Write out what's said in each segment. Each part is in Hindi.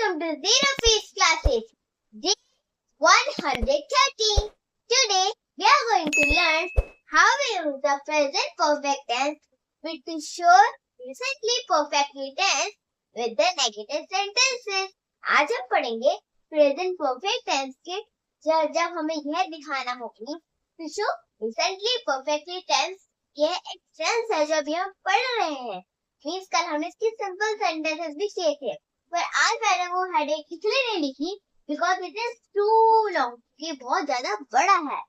Welcome to Zero Fees Classes, Day 130. Today, we are going to learn how we use the present perfect tense to show recently perfectly tense with the negative sentences. आज हम पढ़ेंगे present perfect tense के जब हमें यह दिखाना होगी to show recently perfectly tense ये एक tense है जो अभी हम पढ़ रहे हैं. मीन्स कल हमने इसकी सिंपल सेंटेंसेस भी किए थे, पर आज मैंने वो हेडेक इसलिए नहीं लिखी because it is too long, ये बहुत ज्यादा बड़ा है.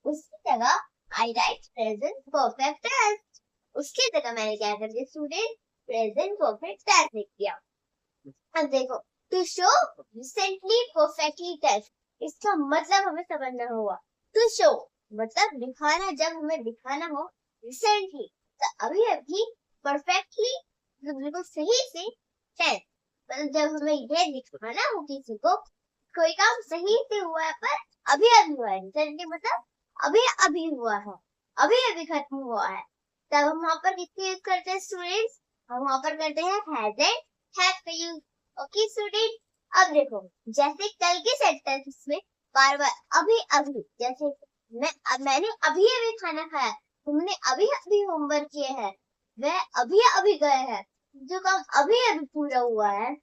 उसकी जगह I write present perfect tense. उसकी जगह मैंने क्या कर दिया स्टूडेंट, प्रेजेंट परफेक्ट टेंस लिख दिया. अब देखो, to show recently perfectly tense, इसका मतलब हमें समझना होगा. टू शो मतलब दिखाना, जब हमें दिखाना हो रिसेंटली तो अभी अभी, परफेक्टली बिल्कुल सही से टेंस मतलब जब हमें यह दिखाना हो किसी को कोई काम सही से हुआ है पर अभी अभी हुआ है, रिसेंटली मतलब अभी अभी हुआ है, अभी अभी खत्म हुआ है, तब हम वहां पर किसका यूज करते हैं स्टूडेंट्स, हम वहां पर करते हैं हैज एंड हैव का यूज. ओके स्टूडेंट, अब देखो जैसे कल के सेंटेंस में बार बार अभी अभी, जैसे मैंने अभी अभी खाना खाया, तुमने अभी अभी होमवर्क किया है, वह अभी अभी गए हैं, जो काम अभी अभी पूरा हुआ है.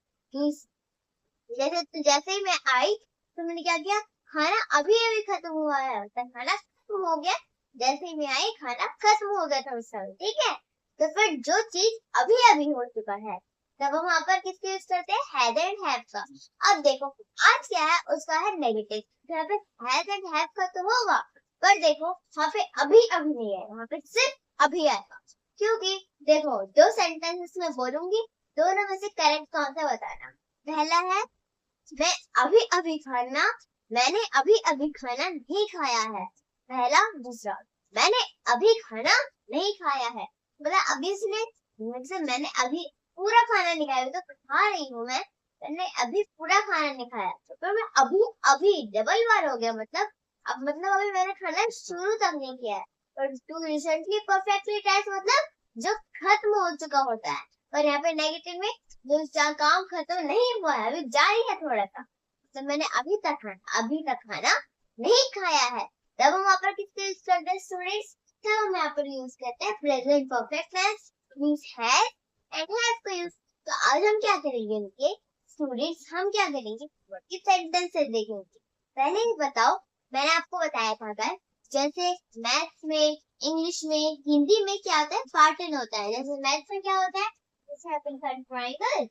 जैसे ही मैं आई तो मैंने क्या किया, खाना अभी अभी खत्म हुआ है, तो खाना खत्म हो गया. जैसे ही मैं आई खाना खत्म हो गया था उस समय. ठीक है, तो फिर जो चीज अभी अभी हो चुका है तब हम वहां पर किसके यूज करते हैं, हैड एंड हैव का. अब देखो आज क्या है, उसका है नेगेटिव, तो यहाँ पे हैड एंड हैव का तो होगा, पर देखो वहां पे अभी अभी नहीं है, वहां पे सिर्फ अभी आएगा. क्योंकि देखो दो सेंटेंसेस में बोलूंगी, दोनों में से करेक्ट कौन सा बताना. पहला है मैं अभी अभी खाना, मैंने अभी अभी खाना नहीं खाया है. पहला. दूसरा मैंने अभी खाना नहीं खाया है, मतलब अभी इसने मैंने अभी पूरा खाना नहीं खाया, तो खा रही हूँ मैंने अभी पूरा खाना नहीं खाया, तो मैं अभी अभी डबल बार हो गया, मतलब अभी मैंने खाना शुरू तक नहीं किया है. और टू रिसेंटली परफेक्टली टेंस मतलब जो खत्म हो चुका होता है, और यहाँ पे नेगेटिव में जो काम खत्म नहीं हुआ है, अभी जारी है थोड़ा सा, तो मैंने अभी तक खाना नहीं खाया है, तब हम यहाँ पर किसके यूज करते हैं स्टूडेंट्स, तब हम यहाँ पर यूज करते हैं present perfect tense means has and have का यूज. तो आज हम क्या करेंगे इनके स्टूडेंट्स, हम क्या करेंगे किस सेंटेंसेस देखेंगे. पहले ही बताओ, मैंने आपको बताया था गाइस, जैसे मैथ्स में, इंग्लिश में, हिंदी में क्या होता है, पैटर्न होता है. जैसे मैथ्स में क्या होता है, this happens on triangle,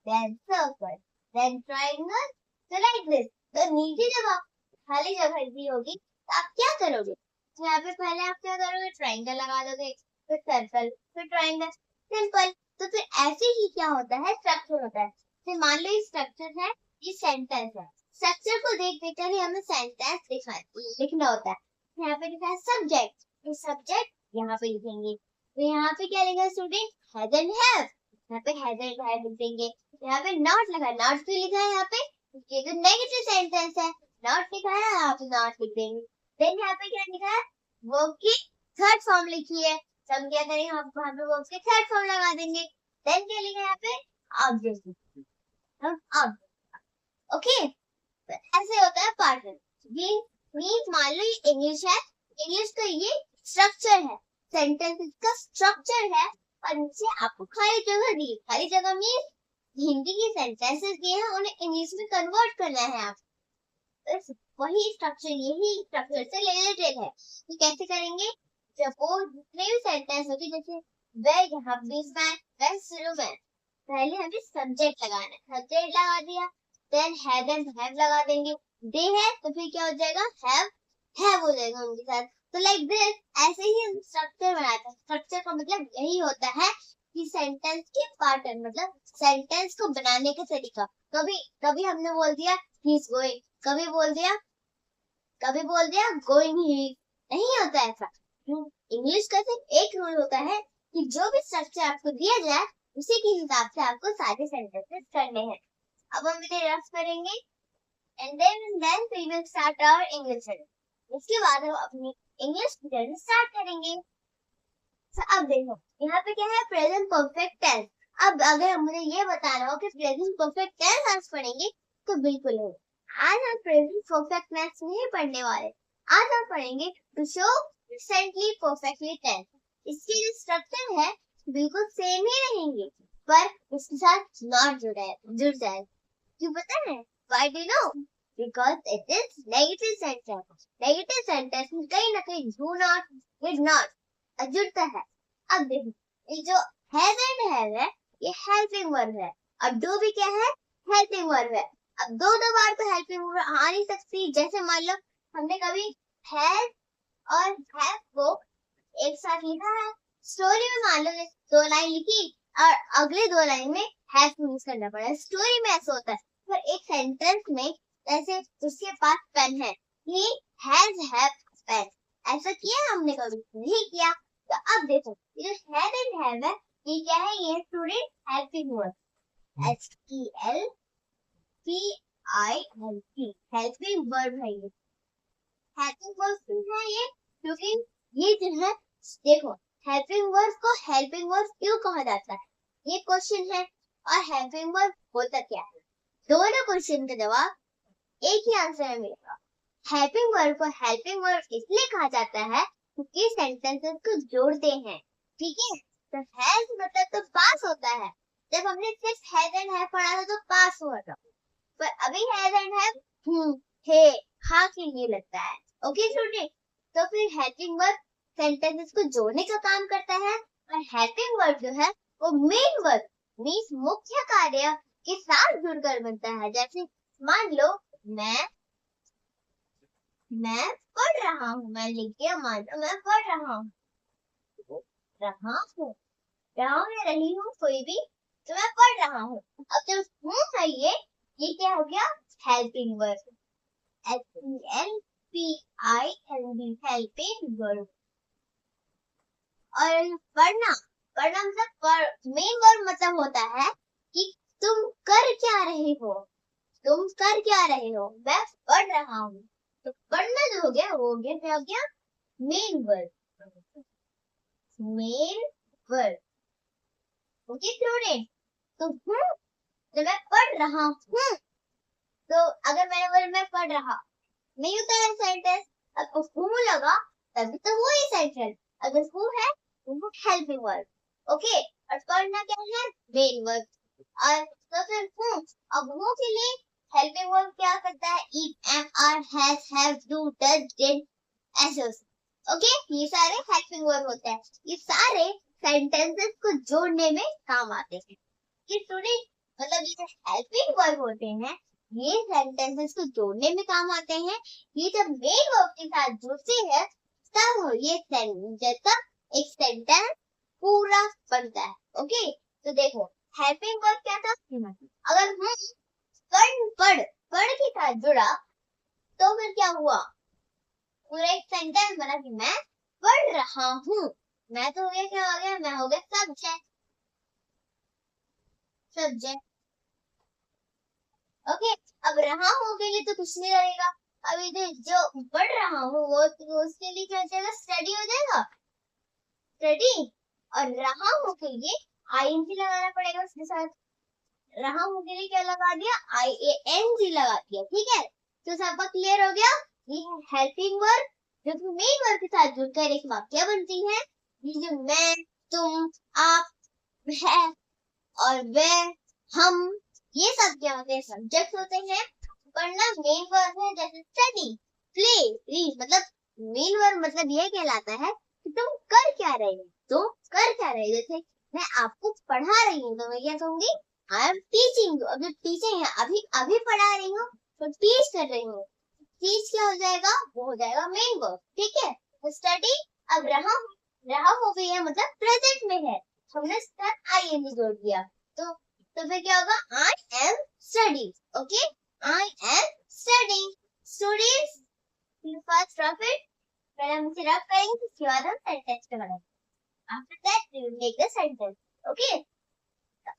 then circle, then triangle, so like this. तो नीचे जब आप खाली जगह दी होगी तो आप क्या करोगे, तो यहाँ पे पहले आप क्या करोगे, ट्रायंगल लगा दोगे, फिर सर्कल, फिर ट्रायंगल, सिंपल. तो फिर ऐसे ही क्या होता है, स्ट्रक्चर होता है. फिर मान लो ये स्ट्रक्चर है, ये सेंटेंस है, स्ट्रक्चर को देख देख कर ही हमें सेंटेंस लिखना होता है. यहाँ पे लिखा है सब्जेक्ट, तो सब्जेक्ट यहाँ पे लिखेंगे. तो यहाँ पे क्या लिखा है स्टूडेंट, हैज एंड हैव, यहाँ पे हैज एंड हैव लिख देंगे. यहाँ पे नॉट लिखा है, नॉट क्यों लिखा है यहाँ पे, ये तो नेगेटिव सेंटेंस है, नॉट लिखा है, यहाँ पे नॉट लिख देंगे. देन यहाँ पे क्या लिखा है, वर्ब की थर्ड फॉर्म लिखी है, तो हम क्या करेंगे, हम वहाँ पे वर्ब के थर्ड फॉर्म लगा देंगे. देन क्या लिखा है यहाँ पे, ऑब्जेक्ट, हम ऑब्जेक्ट. ओके, ऐसे होता है पैटर्न. मीन्स मान लो ये इंग्लिश है, इंग्लिश का ये स्ट्रक्चर है, सेंटेंस का स्ट्रक्चर है, और नीचे आपको खाली जगह दी. खाली जगह मीन्स हिंदी की सेंटेंसेस दिए हैं, उन्हें इंग्लिश में कन्वर्ट करना है आप. वही स्ट्रक्चर, यही स्ट्रक्चर से रिलेटेड है. तो कैसे करेंगे, सपोज जितने भी सेंटेंस होगी, जैसे वह यहाँ बीच में, वह शुरू में, पहले हमें सब्जेक्ट लगाना है, सब्जेक्ट लगा दिया, देन हैव एंड हैव लगा देंगे. दे है तो फिर क्या हो जाएगा, हैव हो जाएगा उनके साथ. तो लाइक दिस, ऐसे ही हम स्ट्रक्चर बनाते हैं. स्ट्रक्चर का मतलब यही होता है कि सेंटेंस के पैटर्न, मतलब सेंटेंस को बनाने का तरीका. कभी हमने बोल दिया ही इज गोइंग, कभी बोल दिया गोइंग ही, नहीं होता ऐसा. इंग्लिश का सिर्फ एक रूल होता है कि जो भी स्ट्रक्चर आपको दिया जाए उसी के हिसाब से आपको सारे सेंटेंसेस करने हैं. अब हम इन्हें रफ करेंगे and then we will start our English journey. इसके बाद हम अपनी इंग्लिश जर्नी स्टार्ट करेंगे. अब देखो यहाँ पे क्या है, प्रेजेंट परफेक्ट टेंस. अब अगर मुझे ये बताना हो कि प्रेजेंट परफेक्ट टेंस आज पढ़ेंगे तो बिल्कुल नहीं। आज हम प्रेजेंट परफेक्ट टेंस नहीं पढ़ने वाले। आज हम पढ़ेंगे to show recently perfectly tense. इसकी जो स्ट्रक्चर है बिल्कुल सेम ही रहेंगे, पर उसके साथ नॉट जुड़ जाए। क्यों पता है? Why do you know? Because it is negative sentence. Negative sentence में कहीं ना कहीं do not, did not जुड़ता है। अब देखो, ये जो has and have है, ये helping verb है। अब do भी क्या है? Helping verb है। अब दो बार तो helping verb आ नहीं सकती। जैसे मान लो हमने कभी has और have को एक साथ लिखा है। स्टोरी में मान लो दो लाइन लिखी और अगले दो लाइन में have यूज करना पड़ा। स्टोरी में ऐसा होता है, पर एक सेंटेंस में जैसे उसके पास पेन है, he has have pen, ऐसा किया हमने कभी नहीं किया। तो अब देखो ये जो have and have है, ये क्या है? ये student helping verb, HELPING helping verb है। ये हेल्पिंग वर्ब क्यों है ये? क्योंकि ये जो है देखो हेल्पिंग वर्ब को हेल्पिंग वर्ब क्यों कहा जाता है, ये क्वेश्चन है। और हेल्पिंग वर्ब होता क्या है? दोनों क्वेश्चन का जवाब एक ही आंसर है मेरे पास। हेल्पिंग वर्ब को हेल्पिंग वर्ब इसलिए कहा जाता है क्योंकि सेंटेंसेस को जोड़ते हैं, ठीक है। तो हैज मतलब तो पास होता है। जब हमने सिर्फ हैज एंड हैव पढ़ा था तो पास हुआ था, पर अभी हैज एंड हैव हे हा के लिए लगता है। ओके स्टूडेंट, तो फिर हेल्पिंग वर्ब सेंटेंसेस को जोड़ने का काम करता है, और हेल्पिंग वर्ब जो है वो मेन वर्ब मींस मुख्य कार्य के साथ जुड़कर बनता है। जैसे मान लो मैं पढ़ रहा हूँ, मैं लिख दिया, मान लो मैं पढ़ रहा हूँ या रही हूँ कोई भी, तो मैं पढ़ रहा हूँ। अब जो हूँ है ये क्या हो गया? Helping verb, HELPING helping verb. और पढ़ना मतलब मेन वर्ब मतलब होता है कि तुम कर क्या रहे हो, मैं पढ़ रहा हूँ। तो पढ़ना जो हो गया वो हो गया, क्या हो गया? Main verb, okay student. तो मैं पढ़ रहा हूँ, तो अगर मैंने बोला मैं पढ़ रहा, नहीं होता है सेंटेंस। अब हूँ लगा तभी तो वो ही सेंटेंस। अगर हूँ है वो हेल्पिंग वर्ब, ओके। और पढ़ना क्या है? Main verb. और तो फिर हूँ, अब हूँ के लिए हेल्पिंग वर्ब क्या करता है? eat, am, are, has, have, do, does, did, ऐसे। ओके, ये सारे हेल्पिंग वर्ब होते हैं। ये सारे सेंटेंसेस को जोड़ने में काम आते हैं। कि स्टूडेंट मतलब ये जो हेल्पिंग वर्ब होते हैं ये सेंटेंसेस को जोड़ने में काम आते हैं। ये जब मेन वर्ब के साथ जुड़ते हैं तब ये सेंटेंस एक सेंटेंस पूरा बनता है। ओके, तो देखो हेल्पिंग वर्ब क्या था? अगर हम पढ़ के साथ जुड़ा तो फिर क्या हुआ? पूरा एक सेंटेंस बना कि मैं पढ़ रहा हूँ। मैं तो हो गया, क्या हो गया? मैं हो गया सब्जेक्ट। ओके, अब रहा हूँ के लिए तो कुछ नहीं रहेगा। अभी जो पढ़ रहा हूँ वो उसके लिए क्या हो जाएगा? स्टडी हो जाएगा, स्टडी। और रहा हूँ के लिए आईएनजी लगाना पड़ेगा उसके साथ। रहा हूँ के लिए क्या लगा दिया? IANG लगा दिया, ठीक है। तो सबका क्लियर हो गया? ये है हेल्पिंग वर्ब जो कि मेन वर्ब के साथ जुड़कर एक वाक्य बनती है। ये जो मैं, तुम, आप, है और वह, हम, ये सब क्या होते हैं? सब्जेक्ट होते हैं। पढ़ना मेन वर्ब है, जैसे स्टडी, प्ले, रीड। मतलब मेन वर्ब मतलब ये कहलाता है कि तुम कर क्या रहे हो, जैसे मैं आपको पढ़ा रही हूँ तो मैं क्या कहूंगी? I am teaching you. अब जो टीचिंग है अभी पढ़ा रही हूँ तो टीच कर रही हूँ। टीच क्या हो जाएगा? वो हो जाएगा मेन वर्ब, ठीक है। तो स्टडी, अब रहा हो गई है मतलब प्रेजेंट में है, हमने साथ आईएनजी जोड़ दिया। तो फिर क्या होगा? I am study, okay, I am study. Students, first profit पहले हम इसे रब करेंगे, उसके बाद हम सेंटेंस पे बनाएंगे। After that we will make the sentence, okay.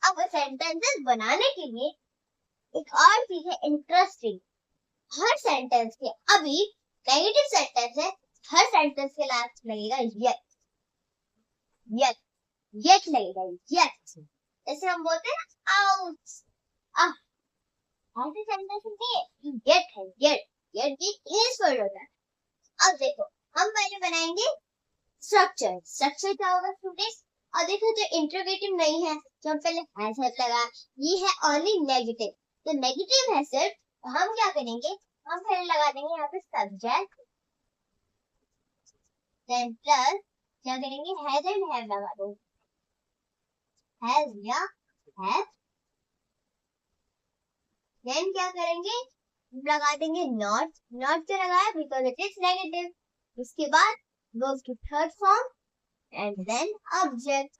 अब सेंटेंसेस बनाने के लिए एक और चीज है इंटरेस्टिंग। हर सेंटेंस के, अभी नेगेटिव सेंटेंस है, हर सेंटेंस के लास्ट लगेगा यट लगेगा, यट। ऐसे हम बोलते हैं ना आउट। ऐसे सेंटेंस में गेट है, गेट भी इंग्लिश वर्ड होता है। अब देखो हम पहले बनाएंगे स्ट्रक्चर। स्ट्रक्चर क्या होगा स्टूडेंट्स? और देखो जो इंट्रोगेटिव नहीं है, जो हम पहले हैज है लगा, ये है ओनली नेगेटिव। तो नेगेटिव है सिर्फ, तो हम क्या करेंगे, हम पहले लगा देंगे यहाँ पे सब्जेक्ट, देन प्लस क्या करेंगे, हैज एंड हैव लगा देंगे, हैज या हैव। देन क्या करेंगे, लगा देंगे नॉट। नॉट क्यों लगाया, बिकॉज इट इज नेगेटिव। उसके बाद goes to third form and then object.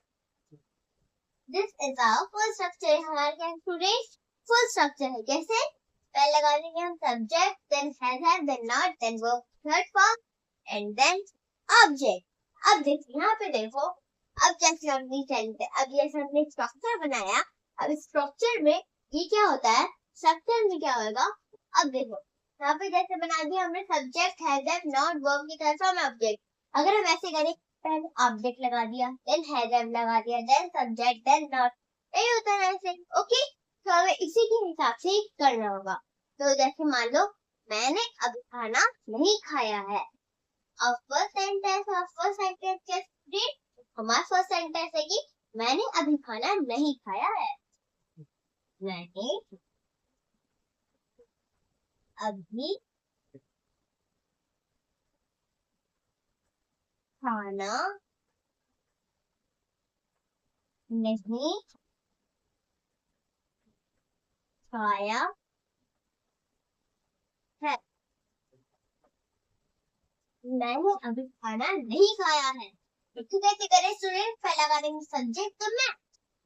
This is our full structure. हमारे क्या स्टूडेंट्स फुल स्ट्रक्चर है। कैसे, पहले लगा देंगे हम subject, then has, then not, then verb third form and then object. अब देखिए यहाँ पे देखो, अब जैसे हमने अब जैसे हमने स्ट्रक्चर बनाया, अब स्ट्रक्चर में ये क्या होता है, स्ट्रक्चर में क्या होगा, अब देखो यहाँ पे जैसे बना दिया हमने सब्जेक्ट, हैज, नॉट, वर्ब की तरफ हम ऑब्जेक्ट। अगर हम ऐसे करें, पहले ऑब्जेक्ट लगा दिया, देन हैज लगा दिया, देन सब्जेक्ट, देन नॉट, यही होता है ऐसे। ओके, तो हमें इसी के हिसाब से करना होगा। तो जैसे मान लो मैंने अभी खाना नहीं खाया है। अब फर्स्ट सेंटेंस क्या, हमारा फर्स्ट सेंटेंस है कि मैंने अभी खाना नहीं खाया है। मैंने अभी खाना नहीं खाया है। मैंने अभी खाना नहीं खाया है। तो कैसे करें स्टूडेंट, पहला लगा देंगे सब्जेक्ट, तो मैं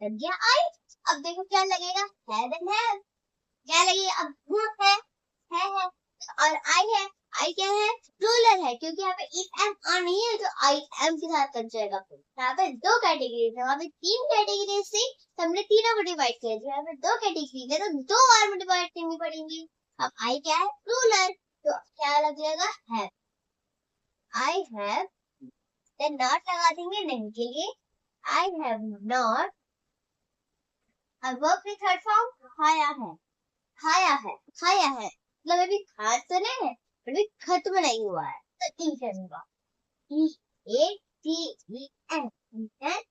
लग गया आई। अब देखो क्या लगेगा, हैव एंड हैव। क्या लगेगा, अब वो है और आई है। आई क्या है, प्लूरल है, क्योंकि यहाँ पे इफ एम आ नहीं है, तो आई एम के साथ लग जाएगा। यहाँ पे दो कैटेगरी है, वहाँ पे तीन कैटेगरी से हमने तीनों को डिवाइड कर दिया। यहाँ पे दो कैटेगरी है, तो दो बार में डिवाइड करनी पड़ेंगी। अब आई क्या है, प्लूरल, तो क्या लग जाएगा, have. I have, then not लगा देंगे नहीं के लिए, आई हैव नॉट। अब वर्ब की थर्ड फॉर्म खाया है, खाया है, खाया है, मतलब अभी खा तो नहीं है, अभी खत्म नहीं हुआ है, तो ई से होगा, E A T E N, eaten।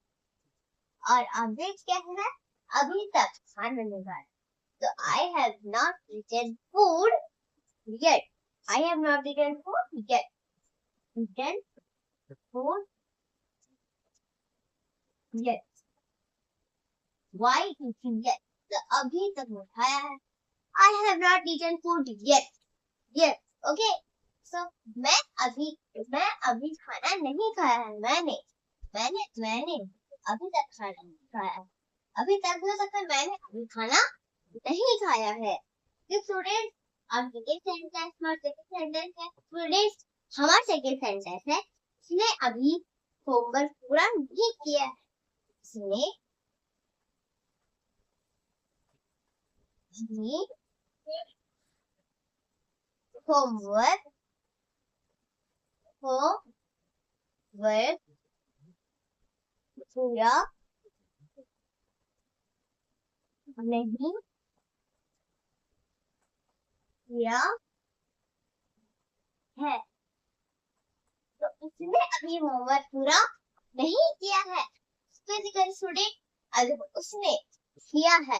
और ऑब्जेक्ट क्या है, अभी तक खाना नहीं खाया, तो I have not eaten food yet, I have not eaten food yet, eaten food yet, why eating yet, तो अभी तक नहीं खाया है, I have not eaten food yet, yet, okay, so मैं अभी खाना नहीं खाया है, मैंने अभी तक खाना नहीं खाया है, अभी तक हो सकता है मैंने अभी खाना नहीं खाया है। तो स्टूडेंट अब सेकंड सेंटेंस में सेकंड सेंटेंस है स्टूडेंट, हमारा सेकंड सेंटेंस है, इसने अभी होमवर्क पूरा नहीं किया है, इसने अभी होमवर्क पूरा नहीं किया है, तो इसने अभी होमवर्क पूरा नहीं किया है। फिजिकल स्टूडेंट, अगर उसने किया है,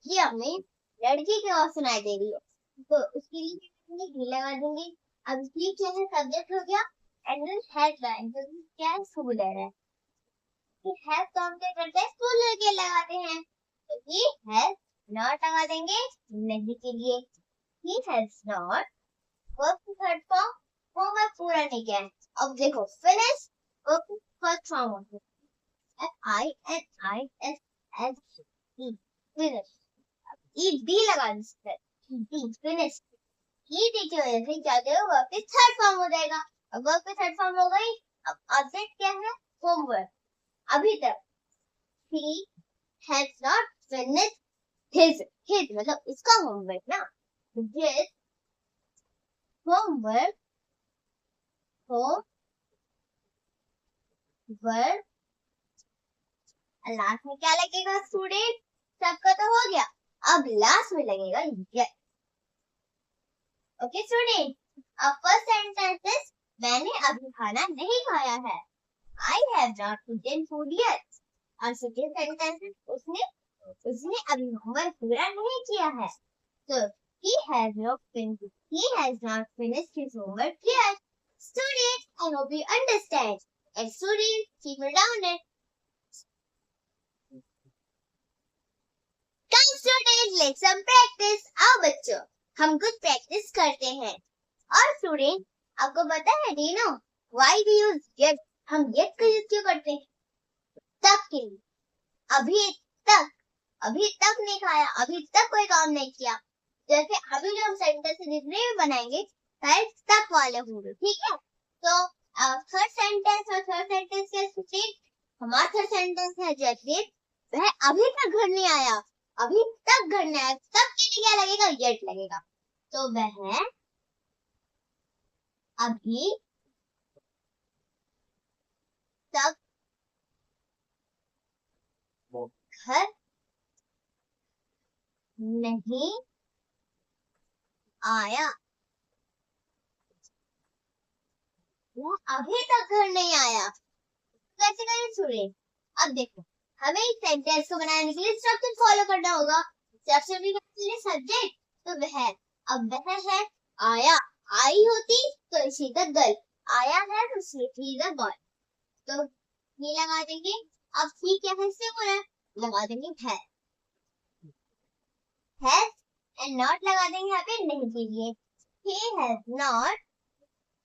किया में लड़की की आवाज सुनाई दे रही है, तो उसके लिए ही लगा देंगे। अब ये क्या है, सब्जेक्ट हो गया, एंड देन हैज लाइन, तो क्या है, स्कूलर है। ये हैज तो हम क्या करते हैं, स्कूलर के लगाते हैं, तो ये हैज नॉट लगा देंगे नहीं के लिए, he has not, वर्ब की थर्ड फॉर्म, होमवर्क पूरा नहीं किया है। अब देखो फिनिश, वर्ब की फर्स्ट फॉर्म होती है FINISH, फिनिश, ED लगा दीजिए, फिनिश, ED की वजह से क्या हो, वर्ब की थर्ड फॉर्म हो जाएगा। अब वर्ब की थर्ड फॉर्म हो गई, अब ऑब्जेक्ट क्या है, होमवर्क, अभी तक he has not finished his मतलब इसका होमवर्क ना, his homework लास्ट में क्या लगेगा स्टूडेंट? सबका तो हो गया, अब लास्ट में लगेगा यस। ओके स्टूडेंट, अब फर्स्ट सेंटेंस इज मैंने अभी खाना नहीं खाया है। I have not eaten food yet. और सेकंड सेंटेंस उसने अभी होमवर्क पूरा नहीं किया है। So he has not finished his homework yet. Students, I hope you understand. And students, keep it down it. Come students, let's some practice. आओ बच्चों, हम कुछ प्रैक्टिस करते हैं। और स्टूडेंट, आपको पता है do you know why we use yet? हम yet का यूज क्यों करते हैं? तक के लिए, अभी तक नहीं खाया, अभी तक कोई काम नहीं किया। जैसे अभी जो हम सेंटेंस जितने भी बनाएंगे सारे तक वाले होंगे, ठीक है? तो थर्ड सेंटेंस और थर्ड सेंटेंस के स्टूडेंट, हमारा थर्ड सेंटेंस है जैसे वह अभी तक घर नहीं आया, अभी तक घर नहीं आया, तब के लिए क्या लगेगा? येट लगेगा। तो वह अभी तक घर नहीं आया, वो अभी तक घर नहीं आया। कैसे करें स्टूडेंट? अब देखो, हमें इस सेंटेंस को बनाने के लिए इंस्ट्रक्शन फॉलो करना होगा। सबसे पहले सब्जेक्ट, तो वह, अब वह है आया, आई होती तो इसी का गर्ल, आया है तो शी इज अ बॉय, तो ये लगा देंगे। अब सी क्या है इससे बोला, लगा देंगे है एंड नॉट लगा देंगे यहाँ पे नहीं के लिए। he has not,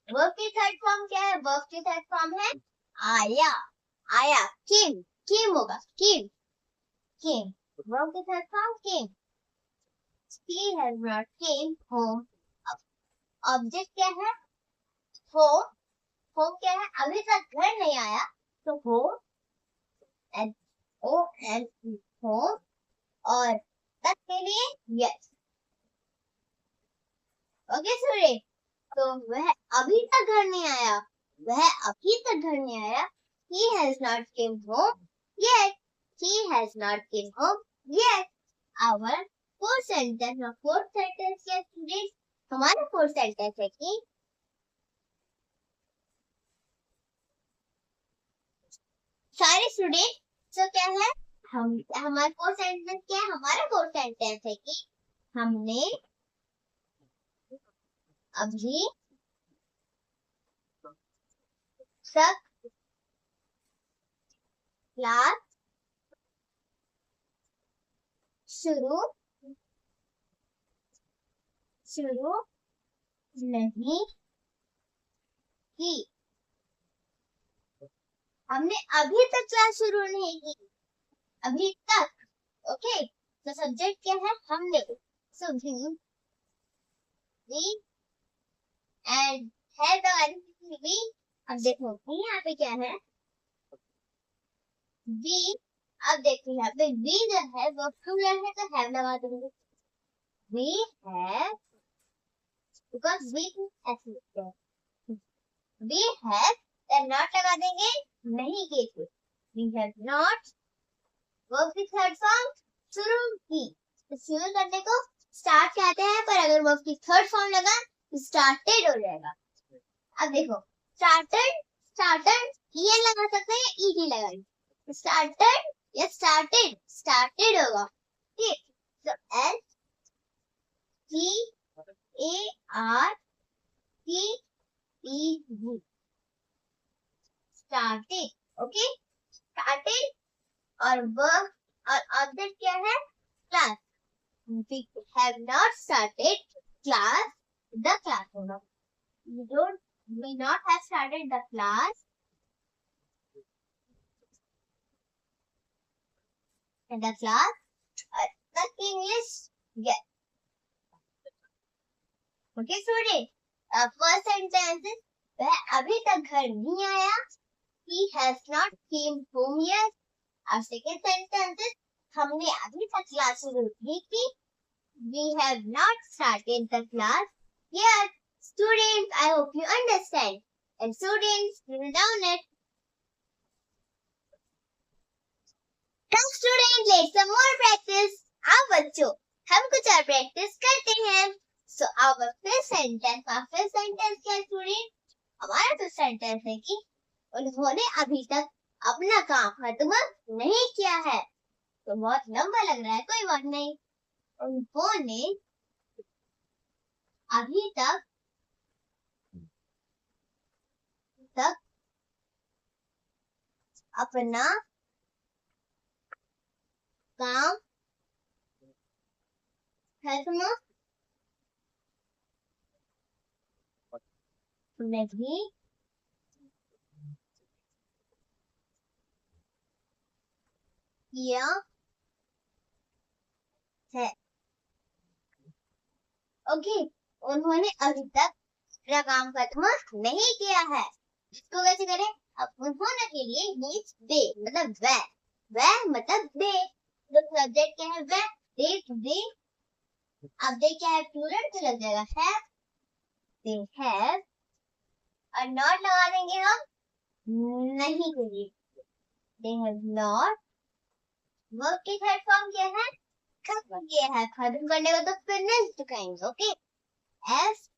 वर्ब की थर्ड फॉर्म क्या है? वर्ब की थर्ड फॉर्म है आया, केम होगा, केम, वर्ब की third form came. he has not came home। Object क्या है? होम क्या है? अभी तक घर नहीं आया, तो होम एंड होम, और तक के लिए यस। ओके सूर्य, तो वह अभी तक घर नहीं आया, वह अभी तक घर नहीं आया। he has not came home yet, he has not came home yet। our fourth sentence, और fourth sentence क्या स्टूडेंट? हमारा fourth sentence है कि सारे स्टूडेंट, तो क्या है हमारा फोर्थ सेंटेंस क्या है? हमारा फोर्थ सेंटेंस है कि हमने अभी तक क्लास शुरू नहीं की, हमने अभी तक क्लास शुरू नहीं की, अभी तक। ओके, तो सब्जेक्ट क्या है? हमने, सो वी एंड है द वी। अब देखो यहाँ पे क्या है? वी, अब देखो यहाँ पे वी जो है वो प्लूरल है, तो हैव लगा देंगे। वी हैव, बिकॉज़ वी ऐसे लिखते हैं, वी हैव, देन नॉट लगा देंगे नहीं के लिए। वी हैव नॉट, वर्ब की थर्ड फॉर्म शुरू की, तो शुरू करने को स्टार्ट कहते हैं, पर अगर वर्ब की थर्ड फॉर्म लगा तो स्टार्टेड हो जाएगा। अब देखो स्टार्टेड ये लगा सकते हैं, ईडी लगाएंगे, स्टार्टेड या स्टार्टेड होगा, ठीक। तो S T A R T E D, started. Okay, started, और वर्ब और ऑब्जेक्ट क्या है? Class. We have not started class, the class होगा, we not have started the class, and the class, the English, yes। Okay student, first sentence is वह अभी तक घर नहीं आया, he has not came home yet। और second sentence is हमने अभी तक क्लास शुरू नहीं की, we have not started the class yet। Students, I hope you understand. And students, write down it. Come student, let's some more practice. आओ बच्चों, हम कुछ और प्रैक्टिस करते हैं. So our first sentence, क्या स्टूडेंट? हमारा तो सेंटेंस है कि उन्होंने अभी तक अपना काम खत्म नहीं किया है. तो बहुत लंबा लग रहा है, कोई बात नहीं. उन्होंने अभी तक अपना काम खत्म नहीं किया है. ओके, उन्होंने अभी तक अपना काम खत्म नहीं किया है. इसको कैसे करें? अब उन्होंने के लिए मीन्स दे मतलब वह मतलब दे. तो सब्जेक्ट क्या है? वह. दे. अब दे क्या है? प्लूरल तो लग जाएगा हैव. दे हैव और नॉट लगा देंगे हम नहीं के लिए. They have not. वर्ब की थर्ड फॉर्म क्या है? खत्म किया है. खत्म करने को तो फिनिश्ड कहेंगे. Okay, FINISHED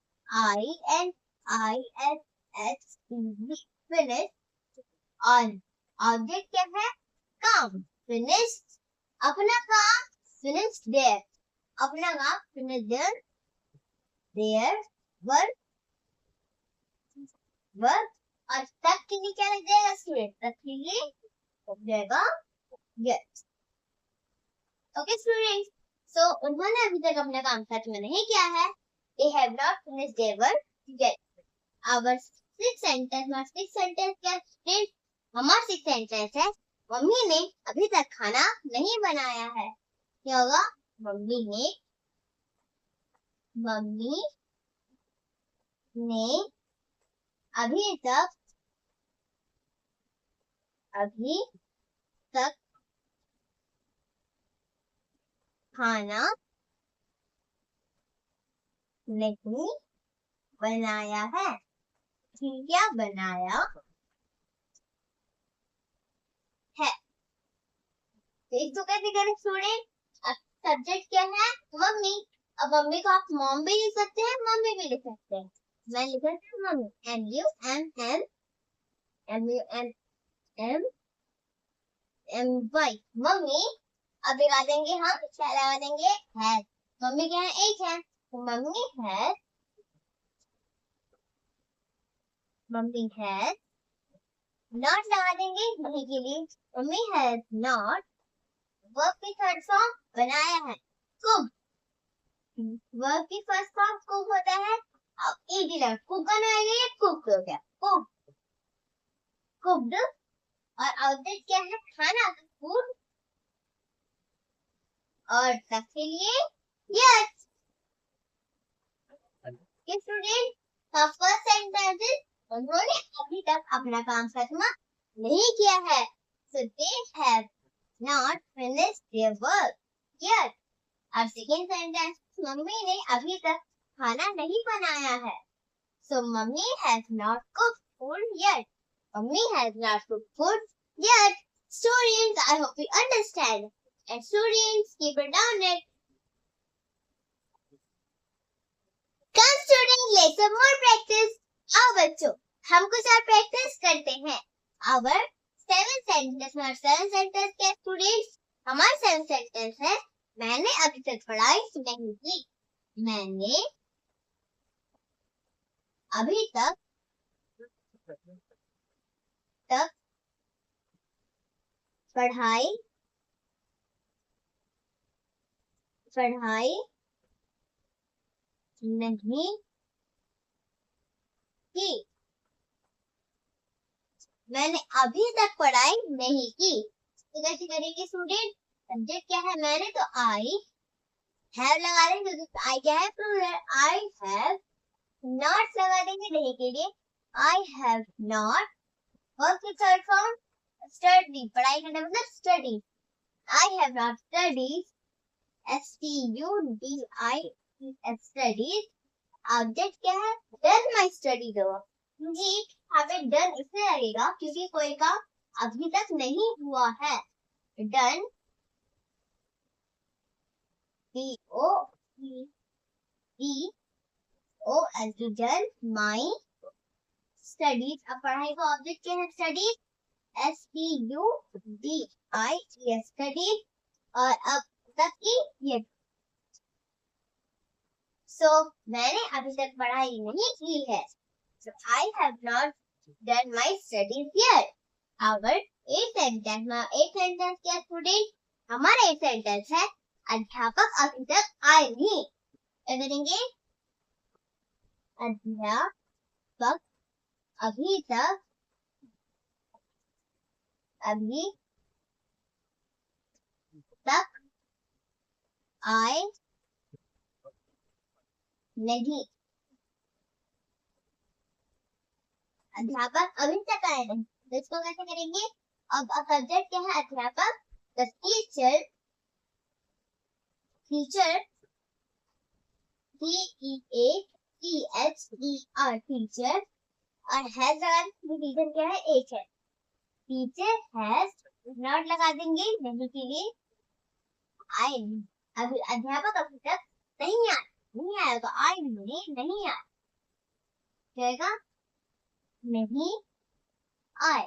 finish. और ऑब्जेक्ट क्या है? काम. फिनिश्ड अपना काम. फिनिश्ड देयर अपना काम. Finished their work. और तक के लिए क्या लग जाएगा स्टूडेंट? तक के लिए लग जाएगा गेट. ओके स्टूडेंट्स, सो उन्होंने अभी तक अपना काम खत्म नहीं किया है. They have not finished their work yet. Our sixth sentence क्या स्टूडेंट? हमारा सिक्स सेंटेंस है मम्मी ने अभी तक खाना नहीं बनाया है. क्या होगा? मम्मी ने अभी तक खाना नहीं बनाया है. क्या बनाया है? तो इसको कैसे करें स्टूडेंट? सब्जेक्ट क्या है? मम्मी. अब मम्मी को आप मॉम भी लिख सकते हैं, मम्मी भी लिख सकते हैं. मैं लिख सकती हूँ मम्मी. MUMMY mummy. अब लगा देंगे हम क्या लगा देंगे? है. मम्मी क्या है? एक है. तो मम्मी है नॉट लगा देंगे नहीं के लिए. Mummy has not. वर्ब की थर्ड फॉर्म बनाया है. कुक. वर्ब की फर्स्ट फॉर्म कुक होता है. अब ईडी लगा कुक बनाएगा या कुक हो गया. कुक्ड. और ऑब्जेक्ट क्या है? खाना. फूड. और तक के लिए yes. Student, first sentence is उन्होंने अभी तक अपना काम खत्म नहीं किया है. So they have not finished their work yet. और सेकेंड सेंटेंस मम्मी ने अभी तक खाना नहीं बनाया है. So mummy has not cooked food yet. Mummy has not cooked food yet. Students, I hope you understand. And students, keep it down it. Come students, let's some more practice. आओ बच्चों, हम कुछ और प्रैक्टिस करते हैं. Our सेवन सेंटेंस क्या स्टूडेंट्स? हमारा सेवन सेंटेंस है मैंने अभी तक पढ़ाई नहीं की. मैंने अभी तक पढ़ाई नहीं की. मैंने अभी तक पढ़ाई नहीं की. तो कैसे करेंगे स्टूडेंट? सब्जेक्ट क्या है? मैंने. तो आई हैव लगा देंगे. आई क्या है? प्लूरल. आई हैव नॉट लगा देंगे नहीं के लिए. I have not. वर्ब की थर्ड फॉर्म स्टडी. पढ़ाई करने मतलब study. I have not studied. STUDI studies. Object क्या है? डन माई स्टडी दो. जी हमें डन इसलिए लगेगा क्योंकि कोई काम अभी तक नहीं हुआ है. done, D-O-E-E-O-L-E, done my studies. अब पढ़ाई का ऑब्जेक्ट क्या है? स्टडीज, STUDIES, स्टडीज, और अब तक की ये। So मैंने अभी तक पढ़ाई नहीं की है। So I have not done my studies yet. Our एक सेंटेंस क्या स्टूडेंट? हमारा एक सेंटेंस है अध्यापक अभी तक आए नहीं। क्या करेंगे? अध्यापक अभी तक आए नहीं। अध्यापक अभी तक आए नहीं, तो इसको कैसे करेंगे? अब सब्जेक्ट क्या है? अध्यापक। द टीचर TEACHER टीचर, और हैज लगा देंगे। रीजन क्या है? एक है। टीचर हैज नॉट लगा देंगे नहीं के लिए। आए अभी अध्यापक अभी तक नहीं आया तो आए नहीं आए जाएगा, नहीं आए।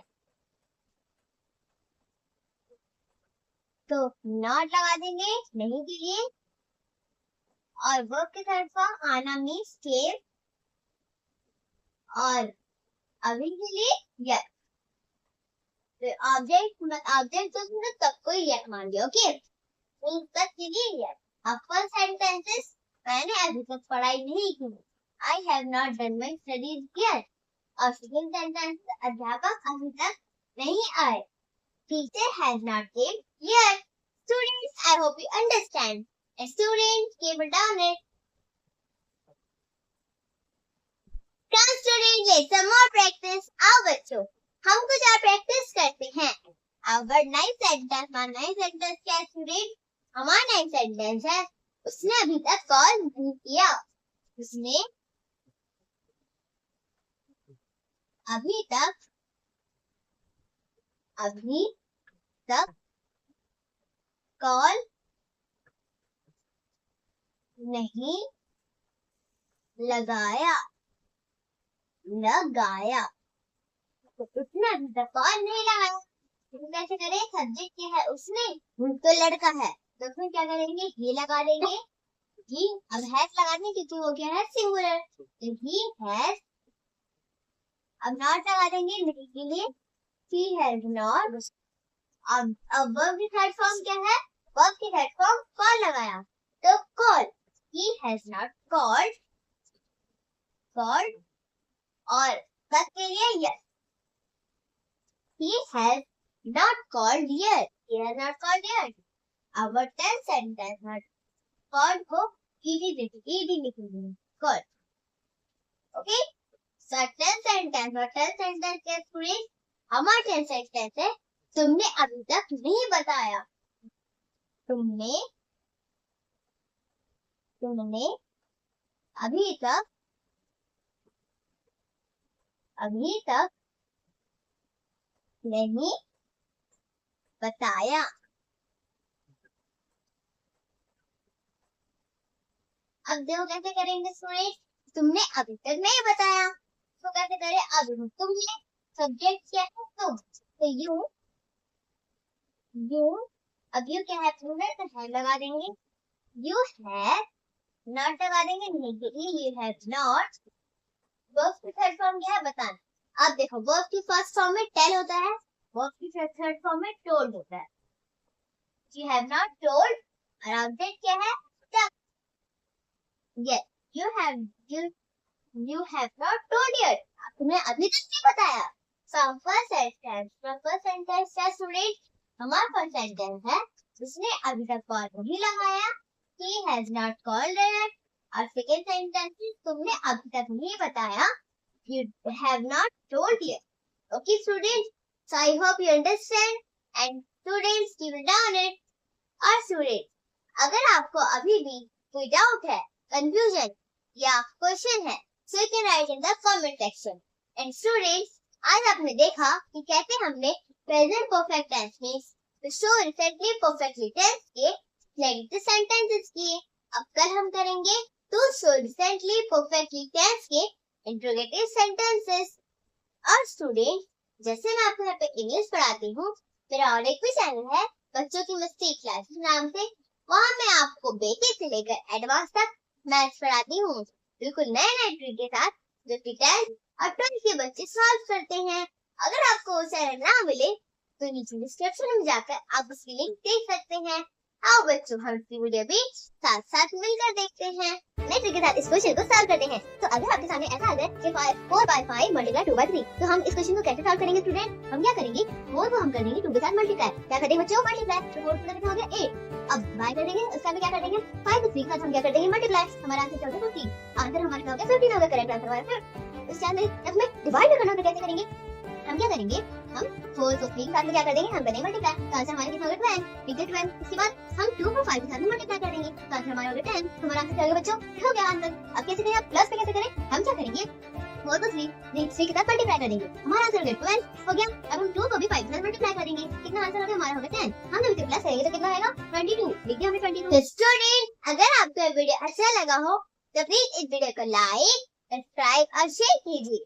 तो नॉट लगा देंगे नहीं के लिए, और वर्ब के थर्ड फॉर्म आना मीन्स केम, और अभी के लिए यस। तो ऑब्जेक्ट तो तब कोई यस मान लिया। ओके, तक के लिए यस। अब फर्स्ट सेंटेंसेस मैंने अभी तक पढ़ाई नहीं की। I have not done my studies yet. और सेकंड सेंटेंस अध्यापक अभी तक नहीं आए। Teacher has not came yet. Students, I hope you understand. A student came down it. Come students, let's some more practice. आओ बच्चों, हम कुछ और प्रैक्टिस करते हैं। Our nice sentence, हमारा nice sentence क्या है स्टूडेंट? हमारा nice sentence है उसने अभी तक कॉल नहीं किया। उसने अभी तक कॉल नहीं लगाया। तो उसने अभी तक कॉल नहीं लगाया। तो कैसे करें? सब्जेक्ट क्या है? उसने, तो लड़का है तो उसमें क्या करेंगे? ही लगा देंगे। ही अब हैज लगाने क्योंकि वो क्या है? सिंगुलर। तो ही हैज, अब नॉट लगा देंगे नहीं के लिए। he has not। अब वर्ब की थर्ड फॉर्म क्या है? वर्ब की थर्ड फॉर्म कॉल लगाया तो call. he has not called, और तक के लिए yes। he has not called yet। our tense sentence है called को ed लिखेंगे called। Okay, so tense sentence क्या स्टूडेंट? हमारा टेंस सेंटेंस है तुमने अभी तक नहीं बताया। तुमने अभी तक नहीं बताया। अब देखो कैसे करेंगे स्टूडेंट? तुमने अभी तक नहीं बताया तो कैसे करें? अब तुमने सब्जेक्ट क्या है? तुम, तो यू अब यू क्या है? प्लूरल, तो है लगा देंगे। यू हैव नॉट लगा देंगे नहीं के लिए। You have not. वर्ब की थर्ड फॉर्म क्या है? बताना। अब देखो वर्ब की फर्स्ट फॉर्म में टेल होता है, वर्ब की थर्ड फॉर्म में टोल्ड होता है। यू हैव नॉट टोल्ड, और ऑब्जेक्ट क्या है? तक। Yes, you have not told yet, तुम्हें अभी तक नहीं बताया। So first sentence है स्टूडेंट? हमारा फर्स्ट सेंटेंस है उसने अभी तक कॉल नहीं लगाया। He has not called yet। और सेकेंड सेंटेंस तुमने अभी तक नहीं बताया। You have not told yet। Okay students, so I hope you understand and students keep it down it। और students, अगर आपको अभी भी कोई डाउट है, कंफ्यूजन या क्वेश्चन है, so you can write in the comment section। And students, आज आपने देखा कि कैसे हमने प्रेजेंट परफेक्ट टेंस में तो शो रिसेंटली परफेक्टली टेंस के नेगेटिव सेंटेंसेस किए। अब कल हम करेंगे to show recently perfectly tense के इंट्रोगेटिव सेंटेंसेस। और स्टूडेंट, जैसे मैं आपको यहाँ पे इंग्लिश पढ़ाती हूँ, मेरा और एक भी चैनल है बच्चों की मस्ती क्लासेस नाम से। वहाँ मैं आपको बेसिक से लेकर एडवांस तक मैथ्स पढ़ाती हूँ, बिल्कुल नए नए ट्रिक के साथ, जो कि 10 और 12 के बच्चे सॉल्व करते हैं। अगर आपको वो चैनल ना मिले तो नीचे डिस्क्रिप्शन में जाकर आप उसकी लिंक देख सकते हैं। आओ बच्चों, हम इसकी वीडियो भी साथ साथ मिलकर देखते हैं। नेक्स्ट ट्रिक के साथ इस क्वेश्चन को सॉल्व करते हैं। तो अगर आपके सामने ऐसा आ जाए कि 4 by 5 मल्टीप्लाई 2 by 3, तो हम इस क्वेश्चन को कैसे सॉल्व करेंगे स्टूडेंट? हम क्या करेंगे, 4 को हम कर देंगे 2 के साथ मल्टीप्लाई। क्या करेंगे बच्चों? मल्टीप्लाई। तो 4 से कितना हो गया 8। अब बाय कर देंगे, उसका भी क्या कर देंगे 5 को 3 के साथ हम क्या कर देंगे मल्टीप्लाई। हमारा आंसर क्या हो गया 15। आंसर हमारा क्या हो गया 15 हो गया। करेक्ट आंसर हमारा 15। इस चांस में डिवाइड करना तो कैसे करेंगे? हम क्या करेंगे, हम 4 को 3 के साथ में क्या कर देंगे, हम करेंगे मल्टीप्लाई। तो आंसर हमारा कितना हो गया 12। इसके बाद हम 2 को 5 के साथ में मल्टीप्लाई कर देंगे, तो आंसर हमारा हो गया 10। हमारा आंसर क्या हो गया बच्चों? हो गया आंसर। अब कैसे करें, प्लस पे कैसे करें? हम क्या करेंगे, 4 को 3 के साथ मल्टीप्लाई कर देंगे, हमारा आंसर हो गया 12 हो गया। अब हम 2 को भी 5 के साथ मल्टीप्लाई कर देंगे, कितना आंसर हो गया हमारा? हो गया 10। हम जब इसे प्लस करेंगे तो कितना आएगा 22। लिखिए हमें 22। स्टूडेंट, अगर आपको ये वीडियो अच्छा लगा हो तो प्लीज इस वीडियो को लाइक, सब्सक्राइब और शेयर कीजिए।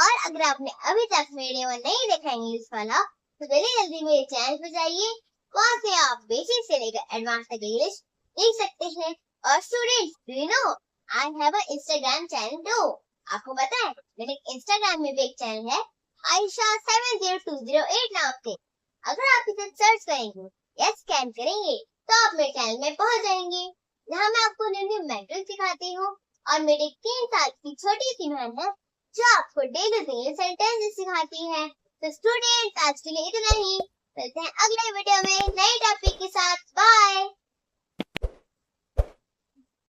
और अगर आपने अभी तक वीडियो नहीं देखा इंग्लिश वाला, तो जल्दी जल्दी मेरे चैनल पर जाइए। वहाँ से आप बेसिक से लेकर एडवांस तक इंग्लिश देख सकते हैं। और students, do you know I have a Instagram channel too. आपको पता है मेरे इंस्टाग्राम में भी एक चैनल है, आयशा 70208 नाम से। अगर आप इसे सर्च करेंगे या स्कैन करेंगे तो आप मेरे चैनल में पहुंच जाएंगे, जहाँ मैं आपको न्यू न्यू मेथड सिखाती हूँ। और मेरी 3 साल की छोटी सी बहन है जो आपको डेली इंग्लिश सेंटेंस सिखाती है। तो स्टूडेंट्स, आज के लिए इतना ही। मिलते हैं अगले वीडियो में नए टॉपिक के साथ। बाय।